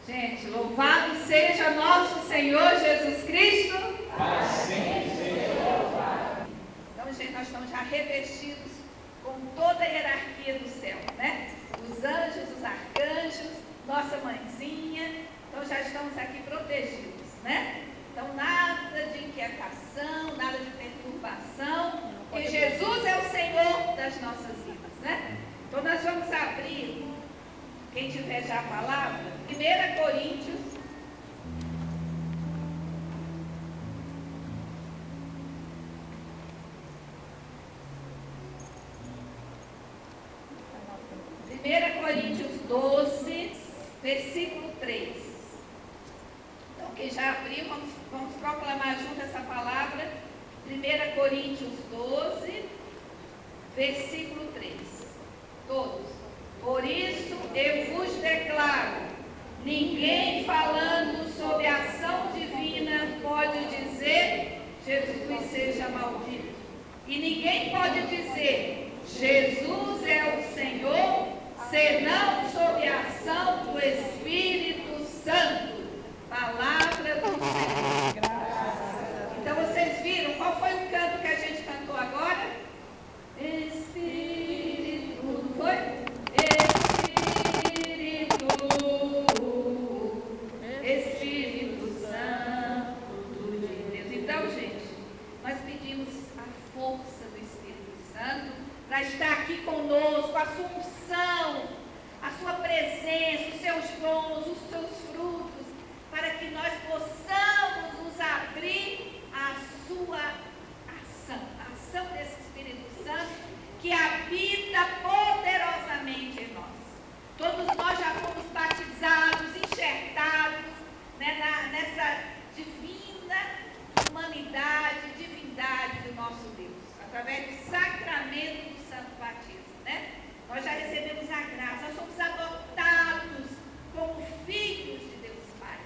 Gente, louvado seja nosso Senhor Jesus Cristo. Para sempre seja louvado. Então, gente, nós estamos já revestidos com toda a hierarquia do céu, né? Os anjos, os arcanjos, nossa mãezinha. Então, já estamos aqui protegidos, né? Então, nada de inquietação, nada de perturbação, porque Jesus é o Senhor das nossas vidas, né? Então, nós vamos abrir, quem tiver já a palavra, 1 Coríntios, Coríntios 12, versículo 3. Então, quem já abriu, vamos proclamar junto essa palavra. 1 Coríntios 12, versículo 3. Todos. Por isso eu vos declaro: ninguém falando sobre a ação divina pode dizer Jesus seja maldito. E ninguém pode dizer Jesus é o Senhor, senão sob a ação do Espírito Santo. Palavra do Senhor. Então vocês viram qual foi o canto que a gente cantou agora? Espírito, não foi? Espírito Santo de Deus. Então, gente, nós pedimos a força do Espírito Santo para estar aqui conosco, a sua unção, a sua presença, os seus dons, os seus frutos, para que nós possamos nos abrir à sua ação, a ação desse Espírito Santo que habita poderosamente em nós. Todos nós já fomos batizados, enxertados, né, nessa divina humanidade, divindade do nosso Deus, através do sacramento do Santo Batismo, né? Nós já recebemos a graça, nós somos adotados como filhos de Deus Pai.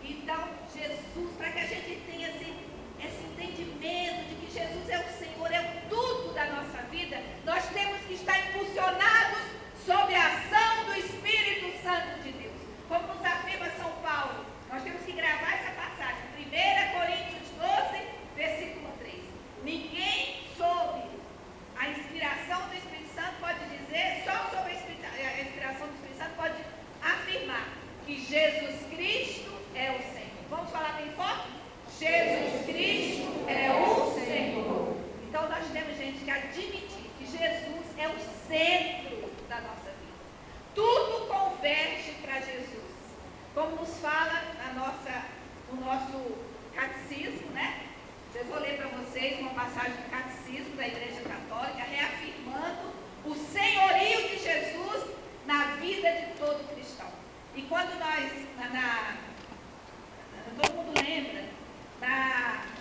Então, Jesus, para que a gente tenha esse entendimento de que Jesus é o Senhor, é o tudo da nossa vida, nós temos que estar impulsionados sob a ação do Espírito Santo de Deus. Como nos afirma São Paulo, nós temos que gravar essa passagem, 1 Coríntios 12, versículo 3. Ninguém sob a inspiração do Espírito Santo pode dizer, só sob a inspiração do Espírito Santo pode afirmar que Jesus Cristo é o Senhor. Vamos falar bem forte? Jesus Cristo é o Senhor. Então nós temos, gente, que admitir que Jesus é o centro da nossa vida. Tudo converge para Jesus. Como nos fala o nosso catecismo, né? Eu vou ler para vocês uma passagem do catecismo da Igreja Católica, reafirmando o senhorio de Jesus na vida de todo cristão. E quando nós, todo mundo lembra,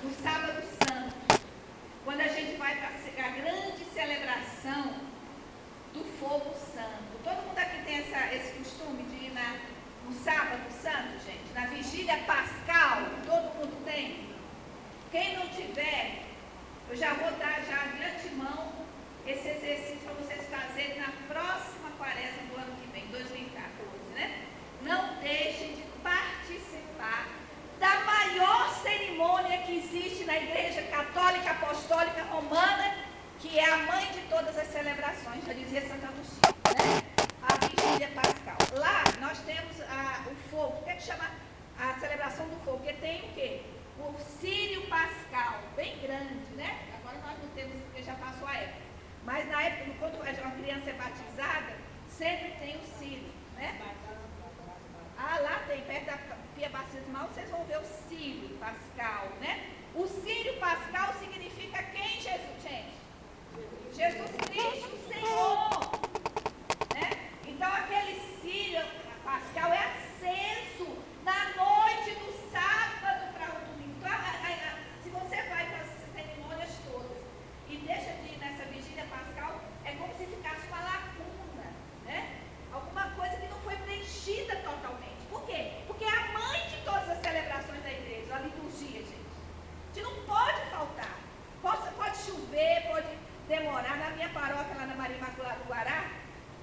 no Sábado Santo, quando a gente vai para a grande celebração do Fogo Santo. Todo mundo aqui tem esse costume de ir no Sábado Santo, gente? Na Vigília Pascal, todo mundo tem? Quem não tiver, eu já vou dar já de antemão esse exercício para vocês fazerem na próxima quaresma do ano que vem, 2014, né? Não deixem de participar da maior cerimônia que existe na Igreja Católica Apostólica Romana, que é a mãe de todas as celebrações, já dizia Santa Lúcia, né? A Vigília Pascal. Lá nós temos o fogo, o que é que chama a celebração do fogo? Porque tem o quê? O Círio Pascal, bem grande, né? Agora nós não temos, porque já passou a época. Mas na época, quando uma criança é batizada, sempre tem o Círio, né? Ah, lá tem, perto da pia batismal, vocês vão ver o Círio Pascal, né? O Círio Pascal significa quem, Jesus, gente? Jesus Cristo, o Senhor, né? Então aquele Círio Pascal é aceso na noite do sábado para o domingo. Então, se você vai para as cerimônias todas e deixa de ir nessa Vigília Pascal, é como se ficasse uma lacuna, né? Alguma coisa que não foi preenchida totalmente. Por quê? Porque é a mãe de todas as celebrações da igreja, a liturgia, gente. A gente não pode faltar. Pode chover, pode demorar. Na minha paróquia, lá na Maria Imaculada do Guará,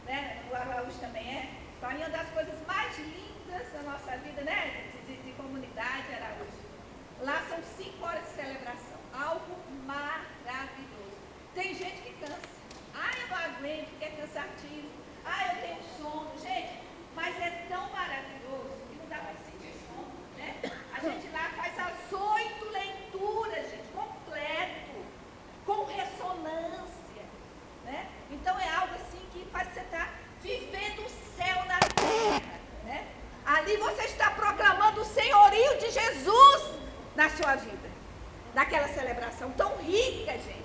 né? O Guaraújo também é. Para mim, uma das coisas mais lindas juntas na nossa vida, né? De comunidade, Araújo. Lá são 5 horas de celebração. Algo maravilhoso. Tem gente que cansa. Eu não aguento, porque é cansativo. Eu tenho sono. Gente, mas é tão maravilhoso que não dá para sentir sono, né? A gente lá faz as 8 leituras, gente, completo, com ressonância, né? Então é algo assim que faz você estar vivendo o céu na terra, né? Ali você está proclamando o senhorio de Jesus na sua vida, naquela celebração tão rica, gente.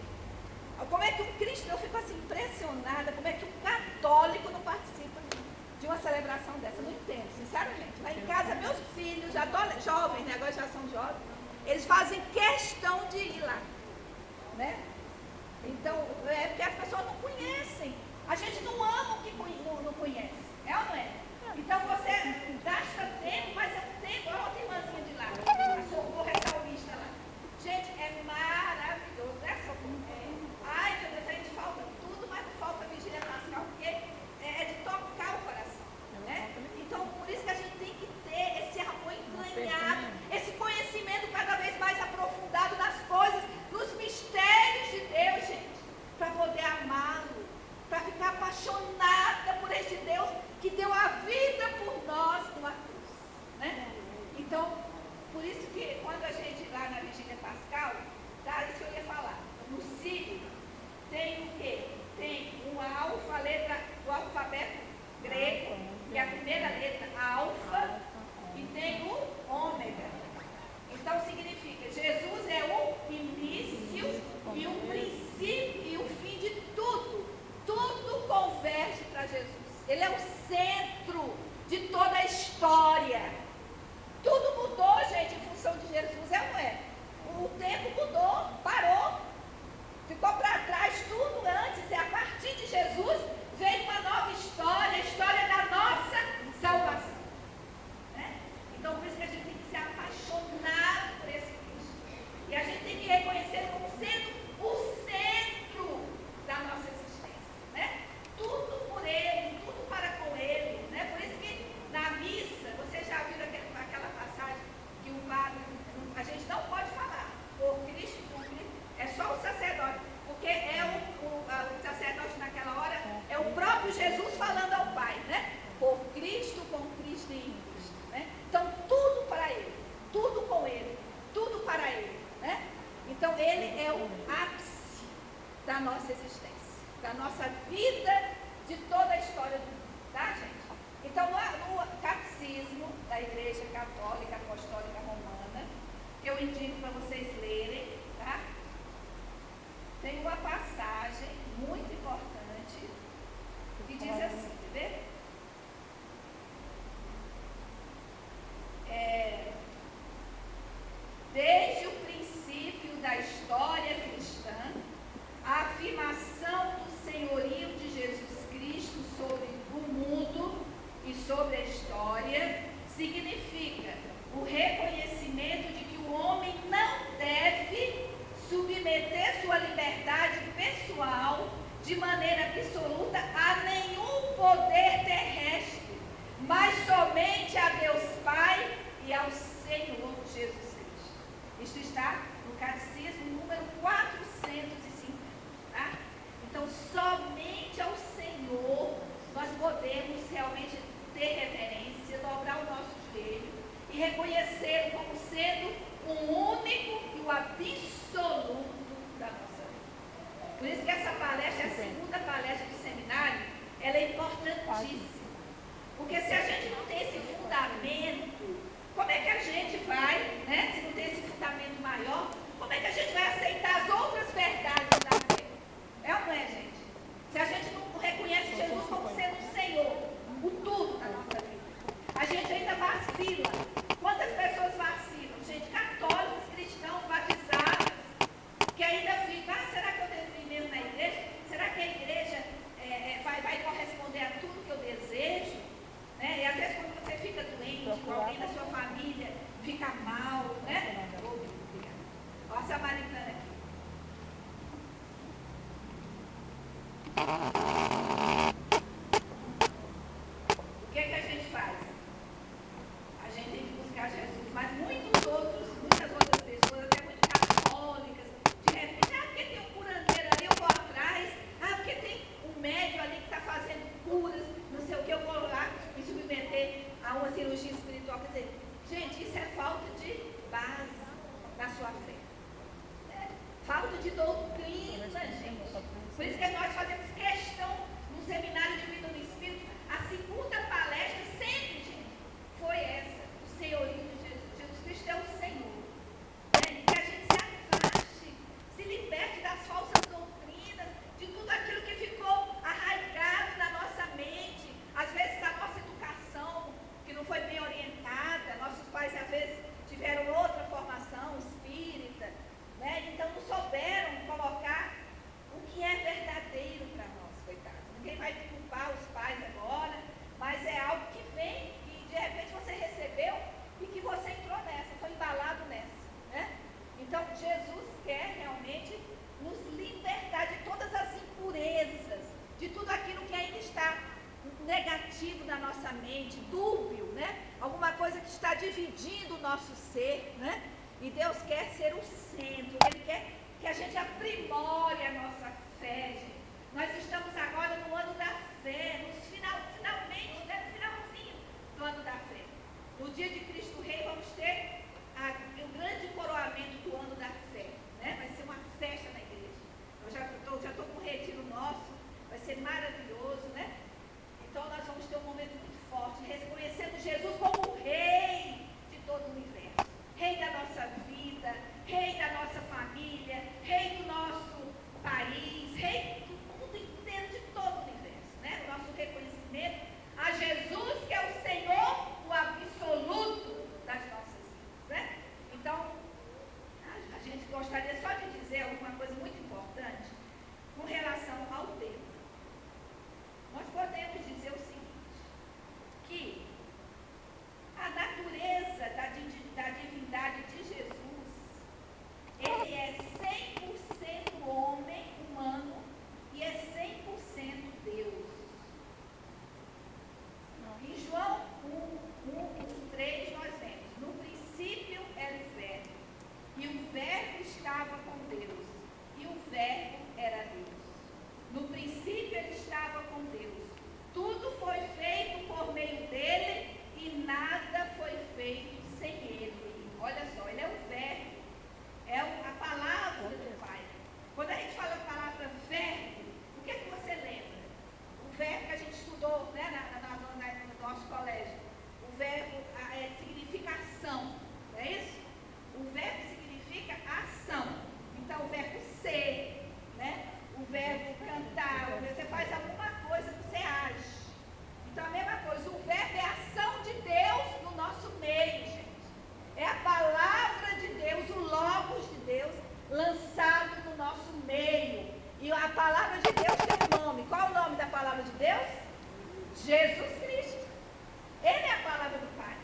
Como é que um cristão, eu fico assim impressionada, como é que um católico não participa de uma celebração dessa? Não entendo, sinceramente. Lá em casa, meus filhos, já jovens, né? Agora já são jovens, eles fazem questão de ir lá, né? Então, é porque as pessoas não conhecem. A gente não ama o que não conhece, é ou não é? Então você gasta tempo, mas é um tempo. Olha outra irmãzinha de lá, a Socorro é salmista lá. Gente, é maravilhoso, né, Socorro? Ai, meu Deus, a gente falta tudo, mas não falta vigília pascal, porque é de tocar o coração, né? Então, por isso que a gente tem que ter esse amor entranhado, esse conhecimento cada vez mais aprofundado nas coisas, nos mistérios de Deus, gente, para poder amá-lo, para ficar apaixonada por este Deus que deu a vida por nós numa cruz, né? Então, por isso que quando a gente lá na vigília pascal, tá, isso que eu ia falar, no Sírio, tem o quê? Tem a letra do alfabeto grego, que é a primeira letra, alfa, e tem o ômega. Então significa, Jesus é o início e o princípio e o fim de tudo. Tudo converge para Jesus. Ele é o centro de toda a história. Tudo mudou, gente, em função de Jesus, é ou não é? O tempo mudou, parou. Ficou para trás tudo antes, e a partir de Jesus veio uma nova história, a história da nossa salvação, né? Então, por isso que a gente tem que ser apaixonado por esse Cristo. E a gente tem que reconhecer como sendo o centro da nossa existência, né? Tudo por Ele, tudo para com Ele, né? Por isso que na missa, você já viu aquela passagem que o padre, a gente não pode falar, por Cristo, é só o sacerdote, porque é o sacerdote naquela hora, é o próprio Jesus falando ao Pai, né? Por Cristo, com Cristo e em Cristo, né? Então, tudo para Ele, tudo com Ele, tudo para Ele, né? Então, Ele é o ápice da nossa existência, da nossa vida, de toda a história do mundo, tá, gente? Então, no catecismo da Igreja Católica Apostólica Romana, que eu indico para vocês lerem, tá? Tem uma passagem muito importante que diz assim, quer ver? Desde o princípio da história cristã, a afirmação do senhorio de Jesus Cristo sobre o mundo e sobre a história significa o reconhecimento de que o homem não deve submeter sua liberdade pessoal de maneira absoluta a nenhum poder terrestre, mas somente a Deus Pai e ao Senhor Jesus Cristo. Isto está no Catecismo número 405, tá? Então, somente ao Senhor nós podemos realmente ter reverência, dobrar o nosso joelho e reconhecê-lo como sendo o único e o absoluto da nossa vida. Por isso que essa palestra, a segunda palestra do seminário, ela é importantíssima. Porque se a gente não tem esse fundamento, como é que a gente vai, né? Se não tem esse fundamento maior, como é que a gente vai aceitar as outras verdades da fé? É ou não é, gente? Se a gente não reconhece Jesus como sendo o Senhor, o tudo da nossa vida, a gente ainda vacila. Quantas pessoas vacilam? Gente, católicos, cristãos, batizados, que ainda ficam, será que eu devo ir mesmo na igreja? Será que a igreja vai corresponder a tudo que eu desejo? Né? E às vezes quando você fica doente, ou alguém da sua família fica mal, né? Olha a samaritana aqui. O que a gente faz? nosso ser, né? E Deus quer ser o centro, Ele quer que a gente aprimore a nossa fé, gente. Nós estamos agora no ano da fé, finalmente, né? No finalzinho do ano da fé. No dia de Cristo Rei vamos ter o grande coroamento do ano da fé, né? Vai ser uma festa na igreja. Eu já estou com um retiro nosso, vai ser maravilhoso, né? Então nós vamos ter um momento muito forte, reconhecendo Jesus como o Rei de todo o universo, Rei da nossa vida, Rei da nossa família, Rei do nosso país, Rei do mundo inteiro, de todo o universo, né? O nosso reconhecimento a Jesus, que é o Senhor, o absoluto das nossas vidas, né? Então, a gente gostaria só de dizer alguma coisa muito importante com relação ao tema. Nós podemos dizer o seguinte, que a natureza da divindade de Jesus, ele é 100% homem humano e é 100% Deus. Em João 1:3 nós vemos, no princípio era o Verbo, e o Verbo estava com Deus, e o Verbo era Deus. No princípio ele estava com Deus. Tudo foi feito por meio dele e nada foi feito sem ele. Olha só, ele é o Verbo, é a palavra do Pai. Quando a gente fala a palavra Verbo, o que é que você lembra? O verbo que a gente estudou, né, no nosso colégio. O verbo significa ação, não é isso? O verbo significa ação. Então, o verbo ser, né? O verbo cantar, você faz alguma coisa, você age. Então, a mesma coisa, o verbo é a ação de Deus no nosso meio, gente. É a palavra de Deus, o logos de Deus, lançado no nosso meio. E a palavra de Deus tem um nome. Qual é o nome da palavra de Deus? Jesus Cristo. Ele é a palavra do Pai.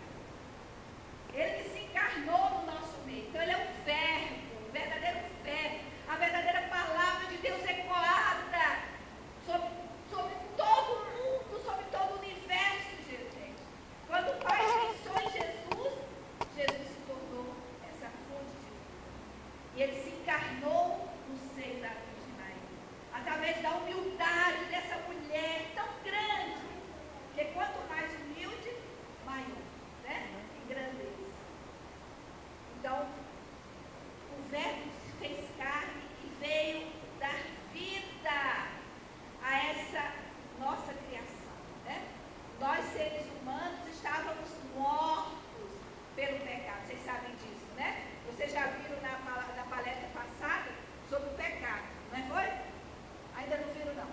Ele se encarnou no nosso meio. Então, ele é o verbo, o verdadeiro verbo. A verdadeira palavra de Deus ecoada sobre todo o mundo, sobre todo o universo, gente. Quando o Pai pensou em Jesus, Jesus se tornou essa fonte de vida. E ele se encarnou no seio da Virgem Maria, através da humildade dessa mulher tão grande, que quanto mais humilde, maior, né? Em grandeza. Então, o Verbo se fez carne e veio dar vida a essa nossa criação, né? Nós, seres humanos, estávamos mortos pelo pecado, vocês sabem disso, né? Vocês já viram na palestra passada sobre o pecado, não é, foi? Ainda não viram, não.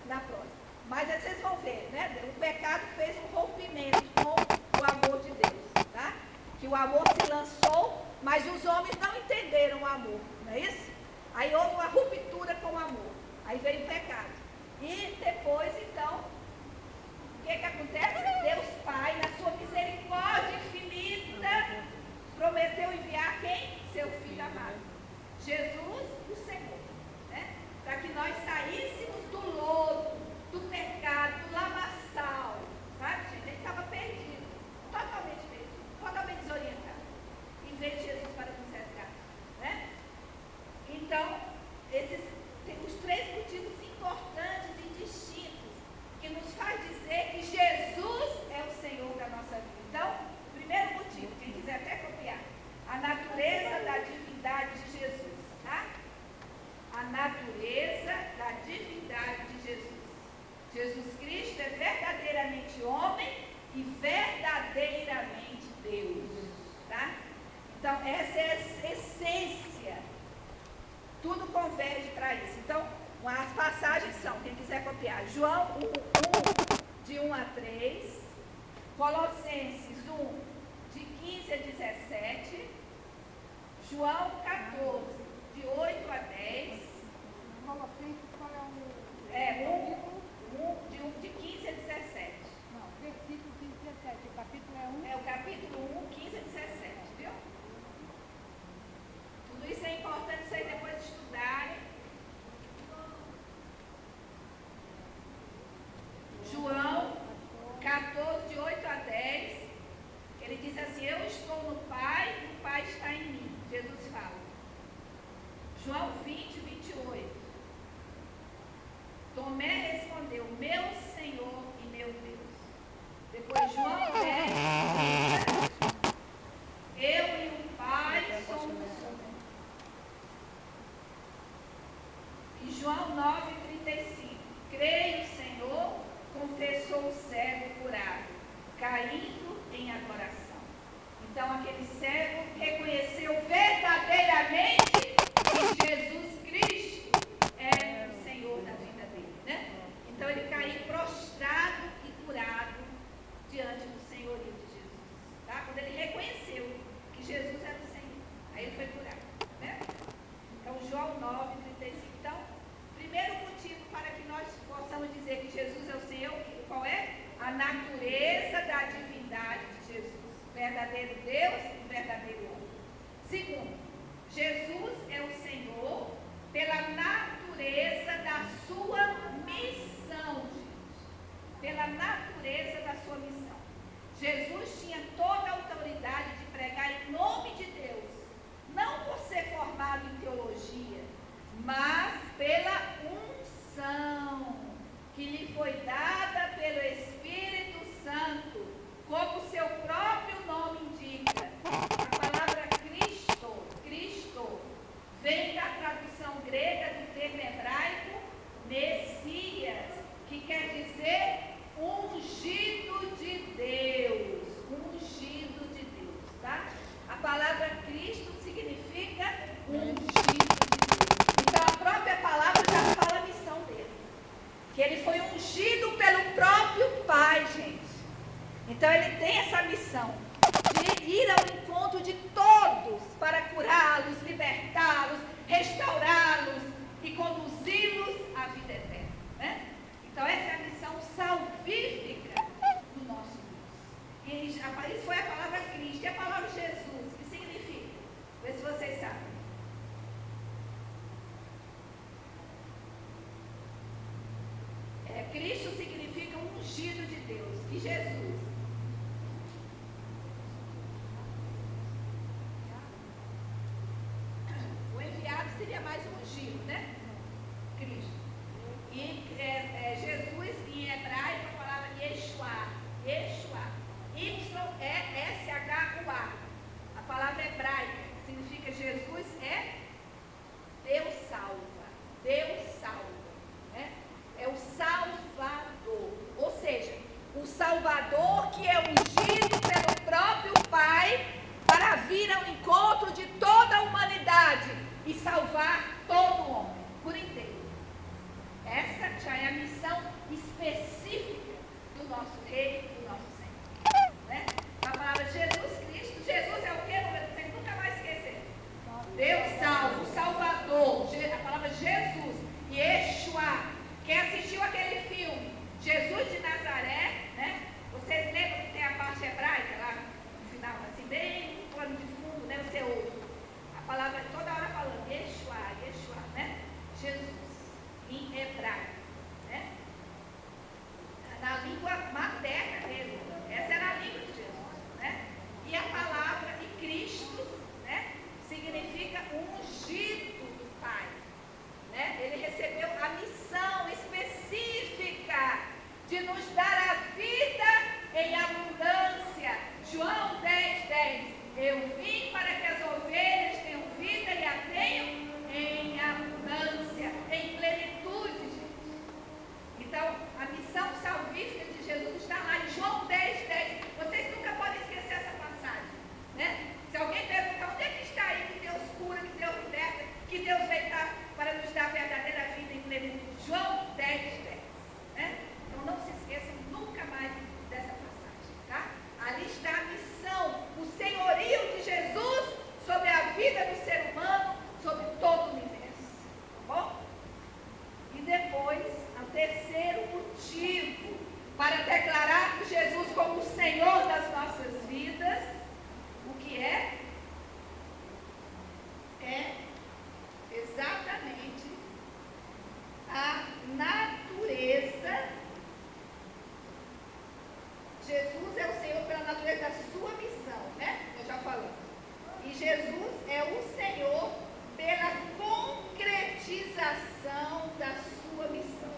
Na próxima. Mas vocês vão ver, né? O pecado fez um rompimento com o amor de Deus, tá? Que o amor se lançou, mas os homens não entenderam o amor, não é isso? Aí houve uma ruptura com o amor. Aí veio o pecado. E depois, então, o que acontece? Deus Pai, na sua misericórdia infinita, prometeu enviar quem? Seu Filho amado. Jesus, o Senhor, né? Para que nós saíssemos do lodo, do pecado, do lamaçal, sabe, gente? Ele estava perdido, totalmente desorientado. E veio Jesus para nos resgatar, né? Então, os três motivos importantes e distintos que nos faz dizer que Jesus é o Senhor da nossa vida. Então, o primeiro motivo, quem quiser até copiar, a natureza da divindade de Jesus, tá? A natureza da divindade de Jesus. Jesus Cristo é verdadeiramente homem e verdadeiramente Deus, tá? Então, essa é a essência. Tudo converge para isso. Então, as passagens são, quem quiser copiar, João 1, de 1 a 3, Colossenses 1, de 15 a 17, João 14, de 8 a 10. Colossenses, qual é o... De 15 a 17. Não, versículo 15 a 17. O capítulo é 1? É o capítulo 1, 15 a 17, viu? Tudo isso é importante vocês depois estudarem. João 14, de 8 a 10. Ele diz assim: eu Tomé respondeu, meu Senhor e meu Deus. Depois João 10, eu e o Pai somos um. E João 9,35, creio, Senhor, confessou o cego curado, caindo em adoração. Então aquele cego reconheceu verdadeiramente que Jesus Cristo é o Senhor da vida dele, né? Então ele caiu prostrado e curado diante do senhorio de Jesus, tá? Quando ele reconheceu que Jesus era o Senhor, aí ele foi curado, né? Então João 9,35. Então, primeiro motivo para que nós possamos dizer que Jesus é o Senhor, qual é? A natureza da divindade de Jesus, verdadeiro Deus e verdadeiro homem. Segundo, Jesus é o Senhor pela natureza da sua missão, gente. Pela natureza da sua missão. Jesus tinha toda a autoridade de pregar em nome de Deus, não por ser formado em teologia, mas pela unção que lhe foi dada pelo Espírito Santo, como o seu próprio nome indica. A palavra Cristo, vem da tradução grega do termo hebraico Messias, que quer dizer ungido de Deus. Ungido de Deus, tá? A palavra Cristo significa ungido de Deus. Então a própria palavra já fala a missão dele. Que ele foi ungido pelo próprio Pai, gente. Então ele tem essa missão de ir ao encontro de todos para curá-los, libertá-los, restaurá-los e conduzi-los à vida eterna, né? Então essa é a missão salvífica do nosso Deus. E isso foi a palavra Cristo. E a palavra Jesus, que significa? Vê se vocês sabem. Cristo significa ungido de Deus. E Jesus? O enviado seria mais ungido, né? Cristo. E Jesus, em hebraico, a palavra Yeshua. Yeshua. Y-E-S-H-U-A. A palavra hebraica significa Jesus é Deus salva. Deus salva. Né? É o Salvador, ou seja, o Salvador que é ungido pelo próprio Pai para vir ao encontro de toda a humanidade e salvar todo o homem, por inteiro. Essa já é a missão específica do nosso Rei, do nosso Senhor, né? A palavra Jesus Cristo, Jesus é o que? Você nunca vai esquecer. Deus salva, o Salvador, a palavra Jesus, Yeshua. Quem assistiu aquele filme, Jesus de Nazaré, né? Vocês lembram que tem a parte hebraica lá no final, assim, bem no plano de fundo, né? Você ouve a palavra toda hora falando, Yeshua, Yeshua, né? Jesus, em hebraico, né? Na língua materna dele, essa era a língua de Jesus, né? E a palavra, e Cristo, né? Significa ungido do Pai. Né? Ele recebeu a missão específica de nos dar a vida em abundância. João 10:10. Eu vim para que as ovelhas tenham vida e a tenham em abundância, em plenitude, gente. Então, a missão salvífica de Jesus está lá em João 10:10. Vocês nunca podem esquecer essa passagem, né? Se alguém perguntar onde é que está aí que Deus cura, que Deus liberta, que Deus veio para nos dar a verdadeira vida em plenitude. João 10:10. Né? Então não se esqueçam nunca mais dessa passagem, tá? Ali está a missão, o senhorio de Jesus sobre a vida do ser humano, sobre todo o universo. Tá bom? E depois, o terceiro motivo para declarar Jesus como o Senhor das nossas vidas, o que é? É exatamente a natureza. Jesus é o Senhor pela natureza da sua missão, né? Eu já falei. E Jesus é o Senhor pela concretização da sua missão.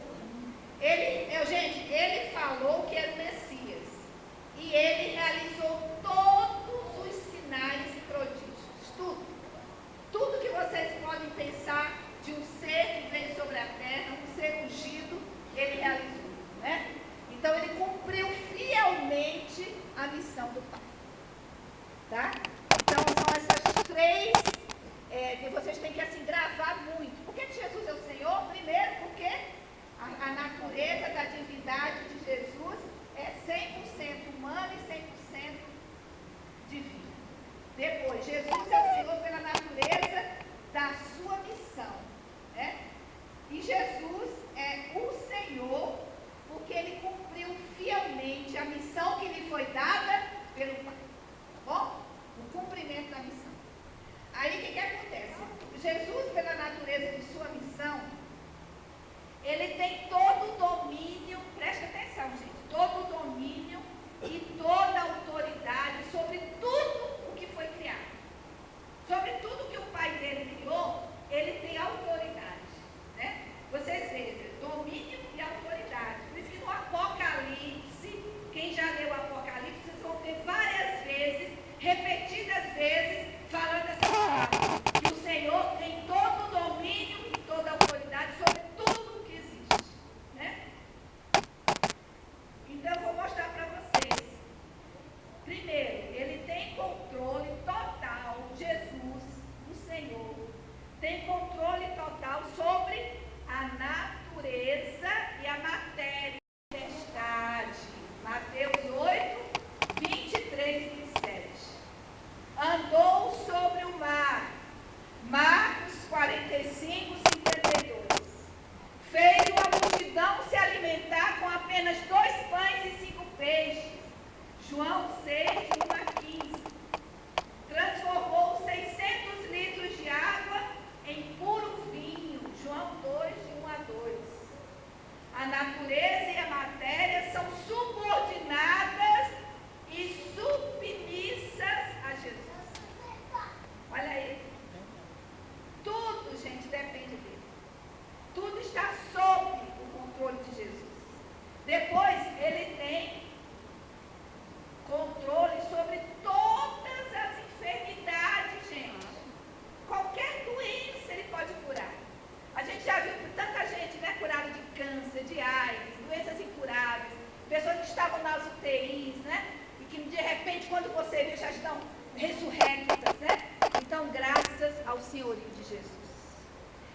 pessoas que estavam nas UTIs, né? E que de repente, quando você vê, já estão ressurrectas, né? Então, graças ao senhorio de Jesus.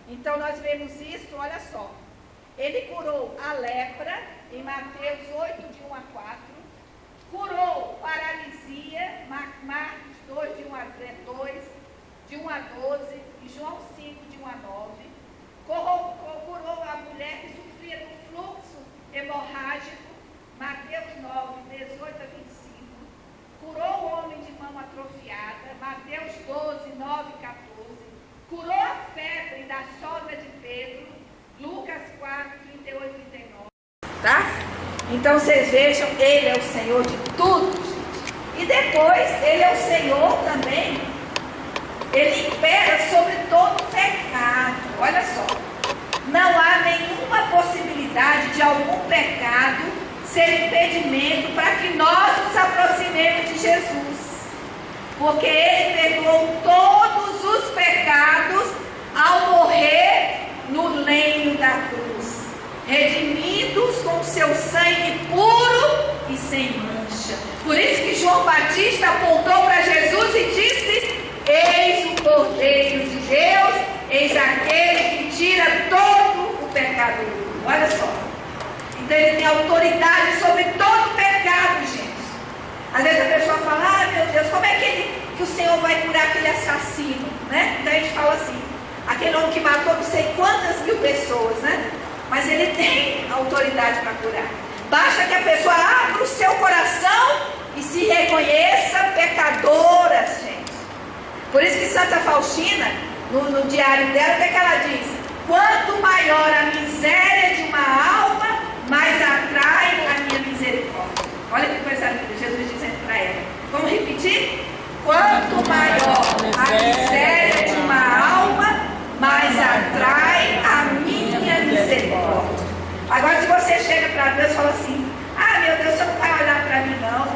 Então, nós vemos isso, olha só. Ele curou a lepra, em Mateus 8, de 1 a 4. Curou paralisia, Marcos 2, de 1 a 2, de 1 a 12, e João 5, de 1 a 9. Curou a mulher que sofria do fluxo hemorrágico, Mateus 9, 18 a 25. Curou o homem de mão atrofiada, Mateus 12, 9 a 14. Curou a febre da sogra de Pedro, Lucas 4, 38 e 39. Tá? Então vocês vejam, ele é o Senhor de tudo, gente. E depois, ele é o Senhor também. Ele impera sobre todo pecado. Olha só. Não há nenhuma possibilidade de algum pecado ser impedimento para que nós nos aproximemos de Jesus. Porque ele perdoou todos os pecados ao morrer no lenho da cruz, redimidos com seu sangue puro e sem mancha. Por isso que João Batista apontou para Jesus e disse: eis o Cordeiro de Deus, eis aquele que tira todo o pecado do mundo. Olha só. Então ele tem autoridade sobre todo o pecado, gente. Às vezes a pessoa fala: ah, meu Deus, como é que o Senhor vai curar aquele assassino, né? Então a gente fala assim: aquele homem que matou não sei quantas mil pessoas, né? Mas ele tem autoridade para curar. Basta que a pessoa abra o seu coração e se reconheça pecadora, gente. Por isso que Santa Faustina, no diário dela, o que é que ela diz? Quanto maior a miséria de uma alma, mais atrai a minha misericórdia. Olha que coisa linda, Jesus dizendo para ela. Vamos repetir? Quanto maior a miséria de uma alma, mais atrai a minha misericórdia. Agora, se você chega para Deus e fala assim: ah, meu Deus, você não vai olhar para mim, não.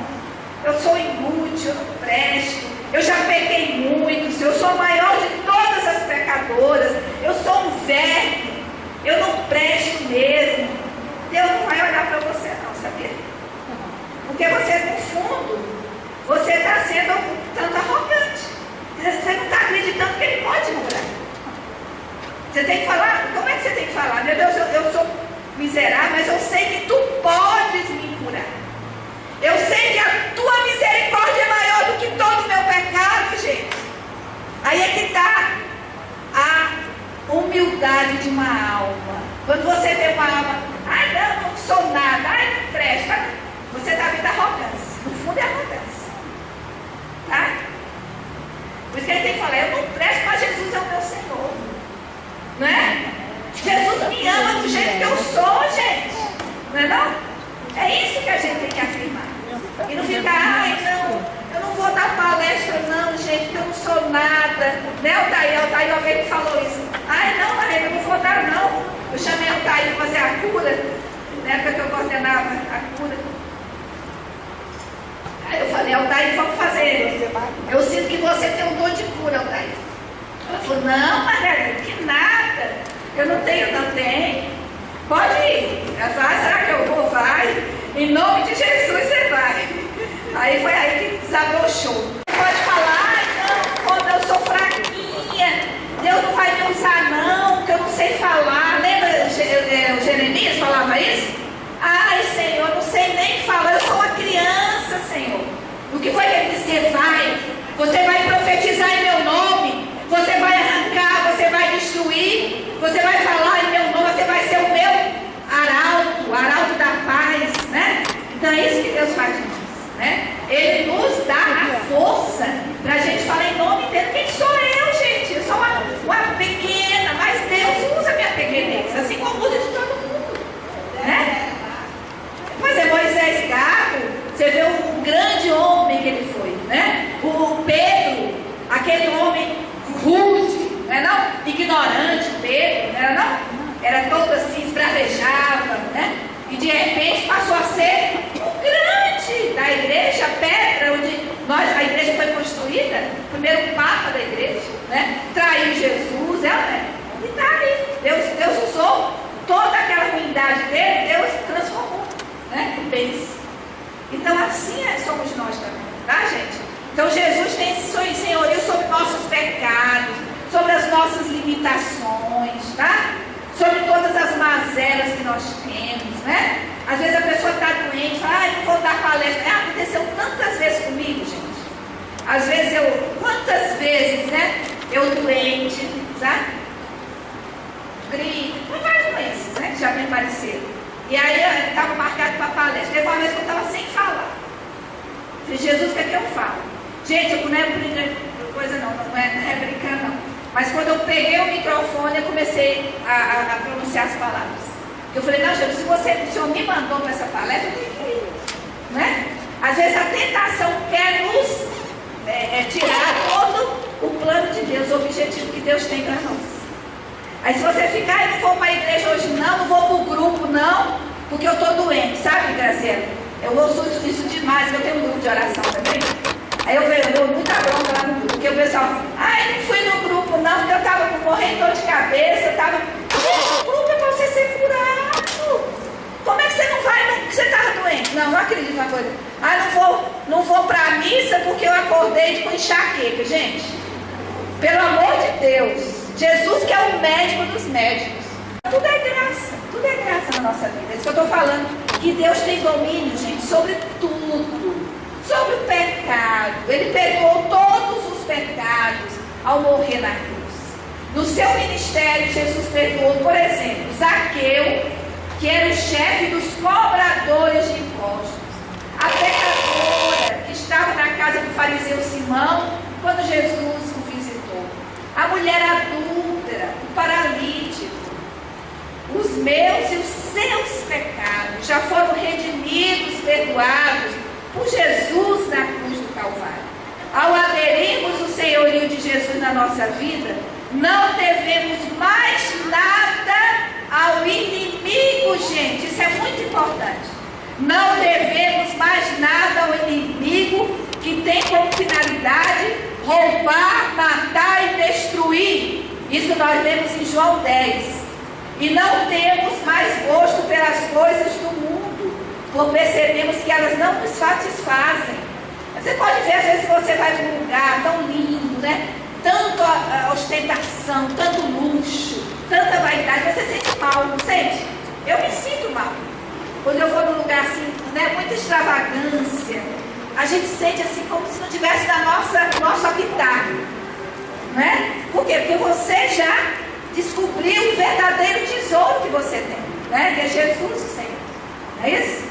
Eu sou inútil, eu não presto. Eu já pequei muito, Senhor. Eu sou a maior de todas as pecadoras. Eu sou um verme. Eu não presto mesmo. Deus não vai olhar para você, não, sabia? Porque você, no fundo, você está sendo tanto arrogante. Você não está acreditando que Ele pode curar. Você tem que falar, como é que você tem que falar? Meu Deus, eu sou miserável, mas eu sei que Tu podes me curar. Eu sei que a Tua misericórdia é maior do que todo o meu pecado, gente. Aí é que está a humildade de uma alma. Quando você vê uma alma: ai, não sou nada, ai, não presta. Você está vendo arrogância. No fundo é arrogância. Tá? Por isso que ele tem que falar: eu não presto, mas Jesus é o meu Senhor. Não é? Jesus me ama do jeito que eu sou, gente. Não é não? É isso que a gente tem que afirmar. E não ficar: ai, não, eu não vou dar palestra não, gente, porque eu não sou nada. Né, Altair, alguém me falou isso. Ai, não, Maria, eu não vou dar não. Eu chamei o Altair para fazer a cura, na época que eu coordenava a cura. Aí eu falei: Altair, vamos fazer. Eu sinto que você tem um dom de cura, Altair. Ela falou: não, Maria, que nada. Eu não tenho, não tenho. Pode ir. Ela falou: ah, será que eu vou? Vai. Em nome de Jesus você vai. Aí foi aí que desabou o show. Pode falar: ai, não, quando eu sou fraquinha, Deus não vai me usar não, porque eu não sei falar. Lembra o Jeremias falava isso? Ai, Senhor, eu não sei nem falar, eu sou uma criança, Senhor. O que foi que ele disse? Você vai profetizar em meu nome, você vai arrancar, você vai destruir, você vai falar em meu nome, você vai ser o meu arauto, o arauto da paz, né? Então é isso que Deus faz de nós, né? Ele nos dá a força para a gente falar em nome dele. Quem sou eu, gente? Eu sou uma pequena, mas Deus usa a minha pequenez, assim como usa de todo mundo, né? Pois é, Moisés Gago, você vê o grande homem que ele foi, né? O Pedro, aquele homem rude, não é não? Ignorante, Pedro, não era não? Era todo assim, esbravejava, né? E de repente passou a ser o grande da igreja, a pedra onde a igreja foi construída, o primeiro papa da igreja, né? Traiu Jesus, e está ali. Deus usou toda aquela ruindade dele, Deus transformou, né? Em bênção. assim somos nós também, tá, gente? Então Jesus tem esse senhorio sobre nossos pecados, sobre as nossas limitações, tá? Sobre todas as mazelas que nós temos, né? Às vezes a pessoa está doente, fala, não vou dar palestra. Aconteceu tantas vezes comigo, gente. Às vezes quantas vezes, né? Eu doente, sabe? Gripe, várias doenças, né? Que já me apareceram. E aí estava marcado para palestra. Teve uma vez que eu estava sem falar. Falei, Jesus, o que é que eu falo? Gente, eu não é coisa não é brincar não. Mas quando eu peguei o microfone, eu comecei a pronunciar as palavras. Eu falei, não, Jesus, se o Senhor me mandou para essa palestra, eu tenho que ir. Né? Às vezes a tentação quer nos tirar todo o plano de Deus, o objetivo que Deus tem para nós. Aí se você ficar, eu não vou para a igreja hoje não vou para o grupo não, porque eu estou doente, sabe, Graziela? Eu ouço isso demais, eu tenho um grupo de oração também. Aí eu dou muita bronca lá no grupo, porque o pessoal, não fui no grupo não, porque eu estava morrendo de dor de cabeça, eu estava... O grupo é para você ser curado. Como é que você não vai, porque você estava doente? Não acredito na coisa. Não vou para a missa porque eu acordei com enxaqueca. Gente, pelo amor de Deus, Jesus que é o médico dos médicos. Tudo é graça na nossa vida. É isso que eu estou falando, que Deus tem domínio, gente, sobre tudo. Sobre o pecado. Ele perdoou todos os pecados ao morrer na cruz. No seu ministério, Jesus perdoou, por exemplo, Zaqueu, que era o chefe dos cobradores de impostos. A pecadora que estava na casa do fariseu Simão, quando Jesus o visitou. A mulher adúltera, o paralítico. Os meus e os seus pecados já foram redimidos, perdoados por Jesus na cruz do Calvário. Ao aderirmos o senhorio de Jesus na nossa vida, não devemos mais nada ao inimigo, gente. Isso é muito importante. Não devemos mais nada ao inimigo que tem como finalidade roubar, matar e destruir. Isso nós lemos em João 10. E não temos mais gosto pelas coisas do mundo, porque percebemos que elas não nos satisfazem. Você pode ver, às vezes, você vai para um lugar tão lindo, né? Tanta ostentação, tanto luxo, tanta vaidade, você sente mal, não sente? Eu me sinto mal. Quando eu vou num lugar assim, né, muita extravagância, a gente sente assim como se não tivesse nosso habitat, né? Por quê? Porque você já descobriu o verdadeiro tesouro que você tem, né? Que é Jesus, o Senhor. Não é isso?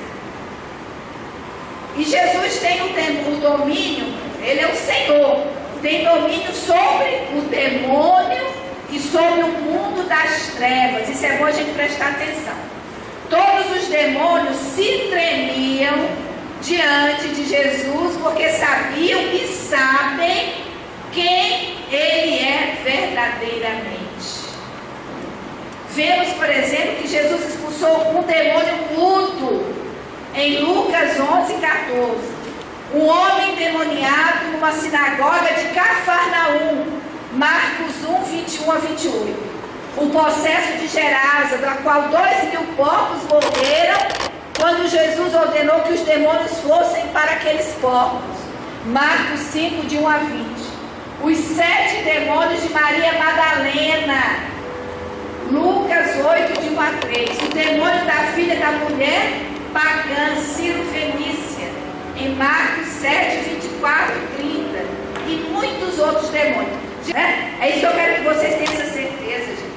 E Jesus tem o domínio, Ele é o Senhor, tem domínio sobre o demônio e sobre o mundo das trevas. Isso é bom a gente prestar atenção. Todos os demônios se tremiam diante de Jesus, porque sabiam e sabem quem Ele é verdadeiramente. Vemos, por exemplo, que Jesus expulsou um demônio mudo em Lucas 11:14. Um homem endemoniado numa sinagoga de Cafarnaum, Marcos 1:21-28. O processo de Gerasa, da qual 2.000 porcos morreram quando Jesus ordenou que os demônios fossem para aqueles porcos. Marcos 5:1-20. Os 7 demônios de Maria Madalena. Lucas 8:1-3. O demônio da filha da mulher pagã, Ciro Fenícia, em Marcos 7:24-30. E muitos outros demônios. É isso que eu quero que vocês tenham essa certeza, gente.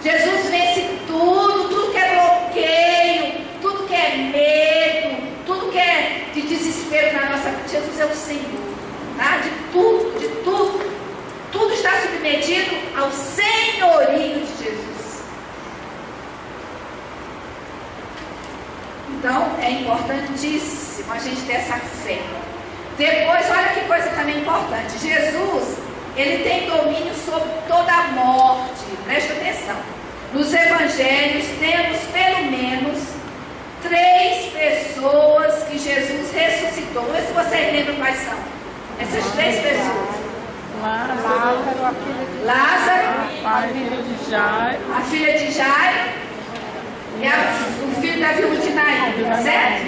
Jesus vence tudo que é bloqueio, tudo que é medo, tudo que é de desespero na nossa vida. Jesus é o Senhor, tá? De tudo. Tudo está submetido ao senhorio de Jesus. Então, é importantíssimo a gente ter essa fé. Depois, olha que coisa também importante. Jesus, Ele tem domínio sobre toda a morte. Presta atenção. Nos evangelhos temos pelo menos 3 pessoas que Jesus ressuscitou. Vê se vocês lembram quais são. Essas 3 pessoas. Lázaro, a filha de Jairo e o filho da viúva de Naim, certo?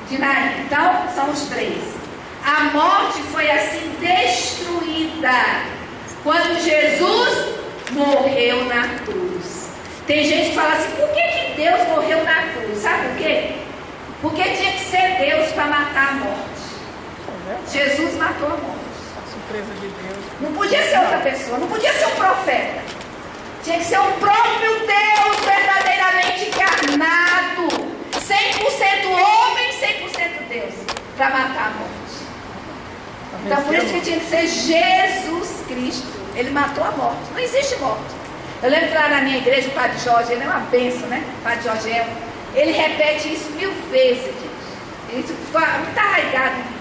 de Naim. Então, são os 3. A morte foi assim destruída quando Jesus morreu na cruz. Tem gente que fala assim, por que Deus morreu na cruz? Sabe por quê? Porque tinha que ser Deus para matar a morte. Jesus matou a morte. A surpresa de Deus. Não podia ser outra pessoa, não podia ser um profeta. Tinha que ser o próprio Deus verdadeiramente encarnado. 100% homem, 100% Deus. Para matar a morte. Então por isso que tinha que ser Jesus Cristo. Ele matou a morte. Não existe morte. Eu lembro que lá na minha igreja, o Padre Jorge, ele é uma bênção, né? O Padre Jorge, ele repete isso 1000 vezes, gente. Isso está arraigado em mim.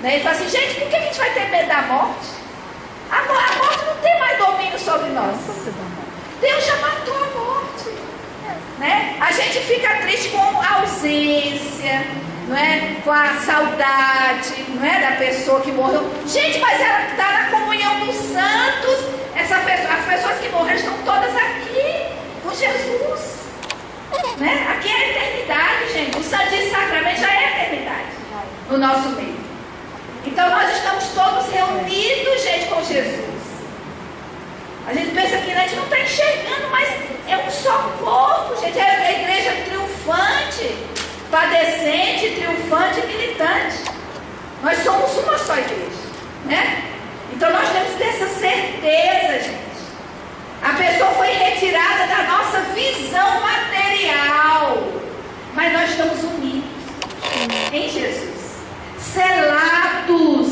Né? Ele fala assim, gente, por que a gente vai ter medo da morte? A morte não tem mais domínio sobre nós. Deus já matou a morte. Né? A gente fica triste com a ausência, não é? Com a saudade, não é? Da pessoa que morreu. Gente, mas ela está na comunhão dos santos. As pessoas que morreram estão todas aqui com Jesus. Né? Aqui é a eternidade, gente. O Santíssimo Sacramento já é a eternidade no nosso meio. Então nós estamos todos reunidos, gente, com Jesus. A gente pensa que a gente não está enxergando, mas é um só corpo, gente. É a igreja triunfante, padecente, triunfante e militante. Nós somos uma só igreja, né? Então nós temos que ter essa certeza, gente. A pessoa foi retirada da nossa visão material, mas nós estamos unidos em Jesus, selados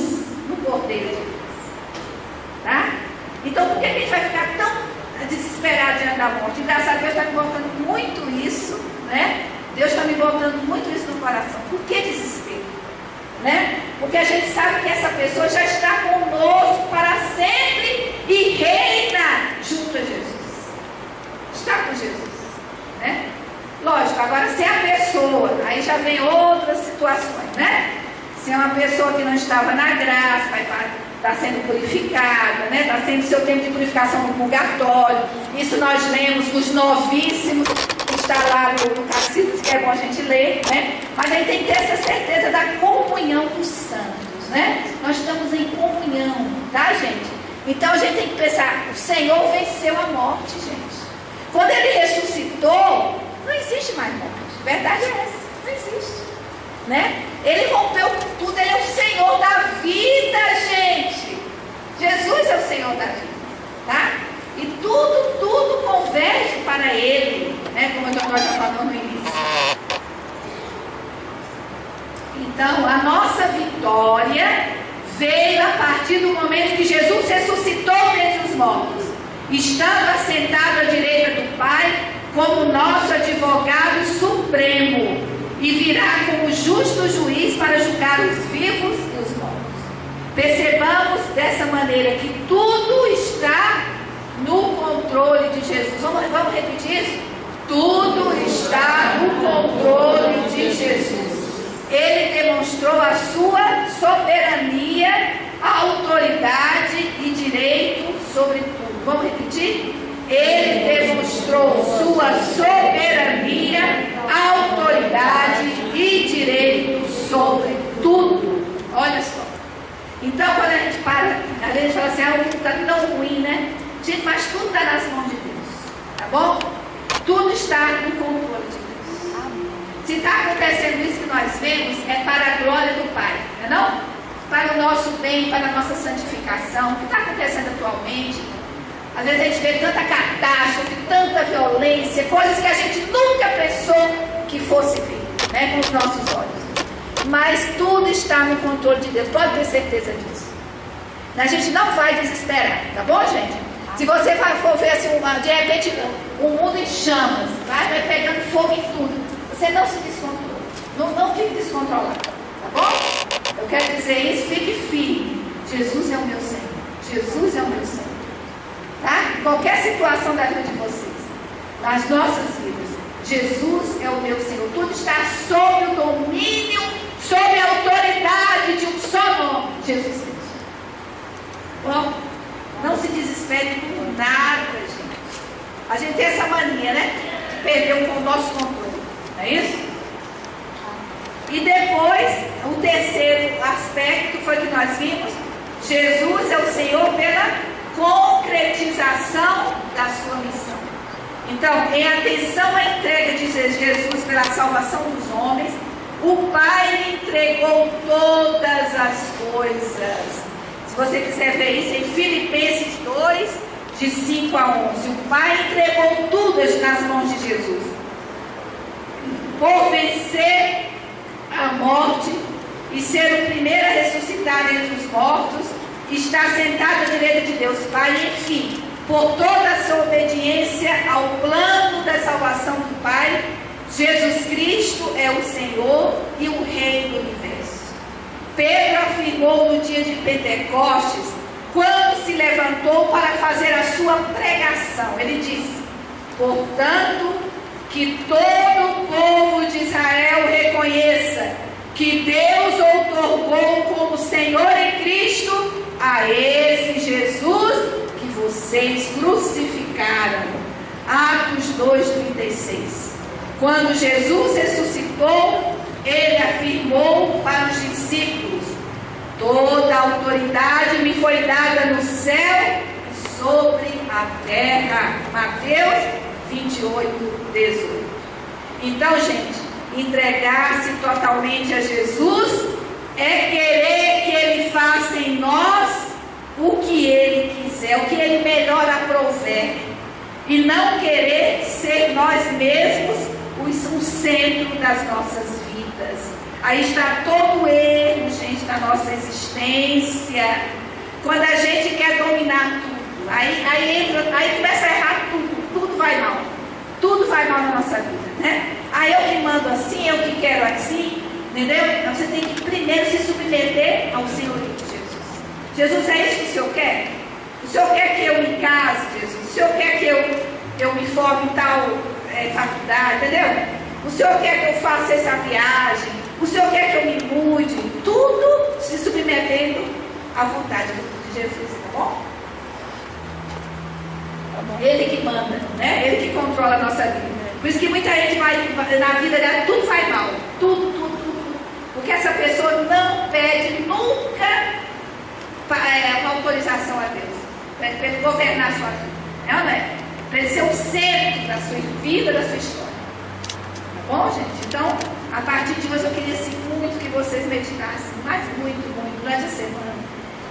no Cordeiro de Deus, tá? Então por que a gente vai ficar tão desesperado diante da morte? Engraçado, Deus está me botando muito isso, né? Deus está me botando muito isso no coração. Por que desespero? Né? Porque a gente sabe que essa pessoa já está conosco para sempre e reina junto a Jesus. Está com Jesus, né? Lógico, agora se é a pessoa, aí já vem outras situações, né? Se é uma pessoa que não estava na graça, vai está sendo purificada, né? Está tendo seu tempo de purificação no purgatório. Isso nós lemos nos novíssimos, que está lá no catecismo, que é bom a gente ler, né? Mas a gente tem que ter essa certeza da comunhão dos santos, né? Nós estamos em comunhão, tá, gente? Então a gente tem que pensar, o Senhor venceu a morte, gente. Quando Ele ressuscitou, não existe mais morte. A verdade é essa, não existe, né? Ele rompeu com tudo, Ele é o Senhor da vida, gente. Jesus é o Senhor da vida, tá? E tudo converge para Ele, né? Como nós já falamos no início. Então, a nossa vitória veio a partir do momento que Jesus ressuscitou dentre os mortos, estando assentado à direita do Pai, como nosso advogado supremo, e virá como justo juiz para julgar os vivos e os mortos. Percebamos dessa maneira que tudo está no controle de Jesus. Vamos repetir isso? Tudo está no controle de Jesus. Ele demonstrou a sua soberania, autoridade e direito sobre tudo. Vamos repetir? Ele demonstrou sua soberania, autoridade e direito sobre tudo. Olha só. Então, quando a gente para, a gente fala assim, o mundo está tão ruim, né? Gente, mas tudo está nas mãos de Deus. Tá bom? Tudo está no controle de Deus. Se está acontecendo isso que nós vemos, é para a glória do Pai, não é não? Para o nosso bem, para a nossa santificação. O que está acontecendo atualmente? Às vezes a gente vê tanta catástrofe, tanta violência, coisas que a gente nunca pensou que fosse ver, né, com os nossos olhos. Mas tudo está no controle de Deus, pode ter certeza disso. A gente não vai desesperar, tá bom, gente? Se você for ver assim, de repente o mundo em chamas, vai pegando fogo em tudo, você não se descontrola, não fique descontrolado, tá bom? Eu quero dizer isso, fique firme. Jesus é o meu Senhor, Jesus é o meu Senhor. Tá? Em qualquer situação da vida de vocês, nas nossas vidas, Jesus é o meu Senhor. Tudo está sob o domínio, sob a autoridade de um só nome, Jesus Cristo. Bom, não se desespere por nada, gente. A gente tem essa mania, né? De perder o nosso controle, não é isso? E depois, o terceiro aspecto foi que nós vimos: Jesus é o Senhor pela concretização da sua missão. Então, em atenção à entrega de Jesus pela salvação dos homens, o Pai lhe entregou todas as coisas. Se você quiser ver isso em Filipenses 2, de 5 a 11, o Pai entregou tudo nas mãos de Jesus. Por vencer a morte e ser o primeiro a ressuscitar entre os mortos, está sentado à direita de Deus Pai, e enfim, por toda a sua obediência ao plano da salvação do Pai, Jesus Cristo é o Senhor e o Rei do universo. Pedro afirmou no dia de Pentecostes, quando se levantou para fazer a sua pregação, ele disse: portanto, que todo o povo de Israel reconheça que Deus outorgou como Senhor em Cristo a esse Jesus que vocês crucificaram. Atos 2:36. Quando Jesus ressuscitou, ele afirmou para os discípulos: toda a autoridade me foi dada no céu e sobre a terra. Mateus 28:18. Então, gente, entregar-se totalmente a Jesus é querer que Ele faça em nós o que Ele quiser, o que Ele melhor aprouver, e não querer ser nós mesmos o centro das nossas vidas. Aí está todo o erro, gente, da nossa existência. Quando a gente quer dominar tudo, aí começa a errar tudo vai mal. Tudo vai mal na nossa vida, né? Aí eu que mando assim, eu que quero assim, entendeu? Então você tem que primeiro se submeter ao Senhorio de Jesus. Jesus, é isso que o Senhor quer? O Senhor quer que eu me case, Jesus? O Senhor quer que eu me forme em tal faculdade, entendeu? O Senhor quer que eu faça essa viagem? O Senhor quer que eu me mude? Tudo se submetendo à vontade de Jesus, tá bom? Ele que manda, né? Ele que controla a nossa vida. Por isso que muita gente vai na vida dela, tudo vai mal. Tudo. Porque essa pessoa não pede nunca uma autorização a Deus para ele governar a sua vida. É ou não é? Para ele ser o centro da sua vida, da sua história. Tá bom, gente? Então, a partir de hoje eu queria assim, muito que vocês meditassem, mas muito, durante a semana.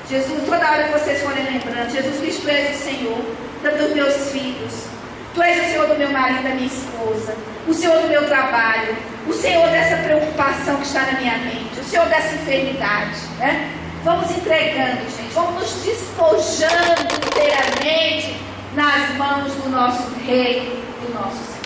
Jesus, toda hora que vocês forem lembrando, Jesus Cristo, tu és o Senhor dos meus filhos, tu és o Senhor do meu marido, da minha esposa, o Senhor do meu trabalho, o Senhor dessa preocupação que está na minha mente, o Senhor dessa enfermidade, né? Vamos entregando, gente, vamos nos despojando inteiramente nas mãos do nosso Rei, do nosso Senhor.